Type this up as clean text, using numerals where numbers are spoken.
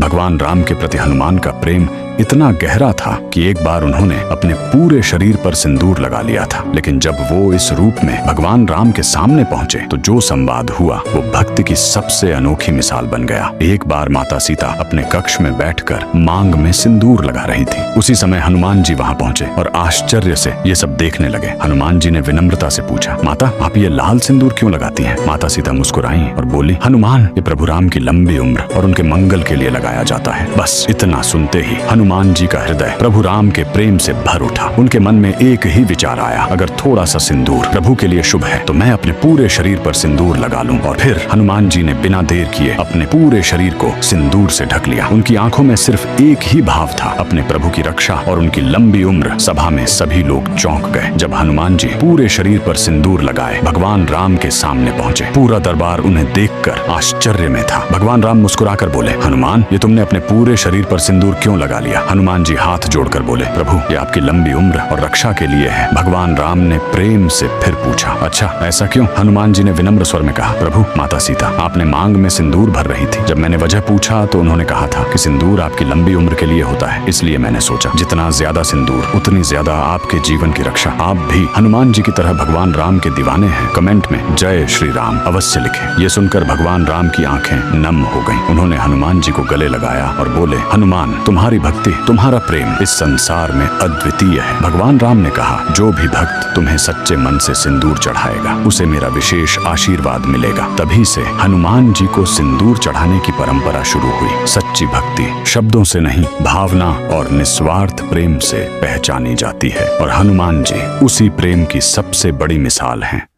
भगवान राम के प्रति हनुमान का प्रेम इतना गहरा था कि एक बार उन्होंने अपने पूरे शरीर पर सिंदूर लगा लिया था। लेकिन जब वो इस रूप में भगवान राम के सामने पहुंचे तो जो संवाद हुआ वो भक्ति की सबसे अनोखी मिसाल बन गया। एक बार माता सीता अपने कक्ष में बैठकर मांग में सिंदूर लगा रही थी। उसी समय हनुमान जी वहां पहुंचे और आश्चर्य से ये सब देखने लगे। हनुमान जी ने विनम्रता से पूछा, माता आप ये लाल सिंदूर क्यों लगाती हैं? माता सीता मुस्कुराई और बोली, हनुमान, ये प्रभु राम की लंबी उम्र और उनके मंगल के लिए लगाया जाता है। बस इतना सुनते ही हनुमान जी का हृदय प्रभु राम के प्रेम से भर उठा। उनके मन में एक ही विचार आया, अगर थोड़ा सा सिंदूर प्रभु के लिए शुभ है तो मैं अपने पूरे शरीर पर सिंदूर लगा लूं। और फिर हनुमान जी ने बिना देर किए अपने पूरे शरीर को सिंदूर से ढक लिया। उनकी आंखों में सिर्फ एक ही भाव था, अपने प्रभु की रक्षा और उनकी लंबी उम्र। सभा में सभी लोग चौंक गए जब हनुमान जी पूरे शरीर पर सिंदूर लगाए भगवान राम के सामने पहुंचे। पूरा दरबार उन्हें देखकर आश्चर्य में था। भगवान राम मुस्कुराकर बोले, हनुमान, ये तुमने अपने पूरे शरीर पर सिंदूर क्यों लगा लिया? हनुमान जी हाथ जोड़कर बोले, प्रभु ये आपकी लंबी उम्र और रक्षा के लिए है। भगवान राम ने प्रेम से फिर पूछा, अच्छा ऐसा क्यों? हनुमान जी ने विनम्र स्वर में कहा, प्रभु माता सीता आपने मांग में सिंदूर भर रही थी। जब मैंने वजह पूछा तो उन्होंने कहा था कि सिंदूर आपकी लंबी उम्र के लिए होता है, इसलिए मैंने सोचा जितना ज्यादा सिंदूर उतनी ज्यादा आपके जीवन की रक्षा। आप भी हनुमान जी की तरह भगवान राम के दीवाने हैं। कमेंट में जय श्री राम अवश्य लिखें। ये सुनकर भगवान राम की आंखें नम हो गईं। उन्होंने हनुमान जी को गले लगाया और बोले, हनुमान, तुम्हारी भक्ति, तुम्हारा प्रेम इस संसार में अद्वितीय है। भगवान राम ने कहा, जो भी भक्त तुम्हें सच्चे मन से सिंदूर चढ़ाएगा उसे मेरा विशेष आशीर्वाद मिलेगा। तभी से हनुमान जी को सिंदूर चढ़ाने की परंपरा शुरू हुई। सच्ची भक्ति शब्दों से नहीं, भावना और निस्वार्थ प्रेम से पहचानी जाती है और हनुमान जी उसी प्रेम की सबसे बड़ी मिसाल हैं।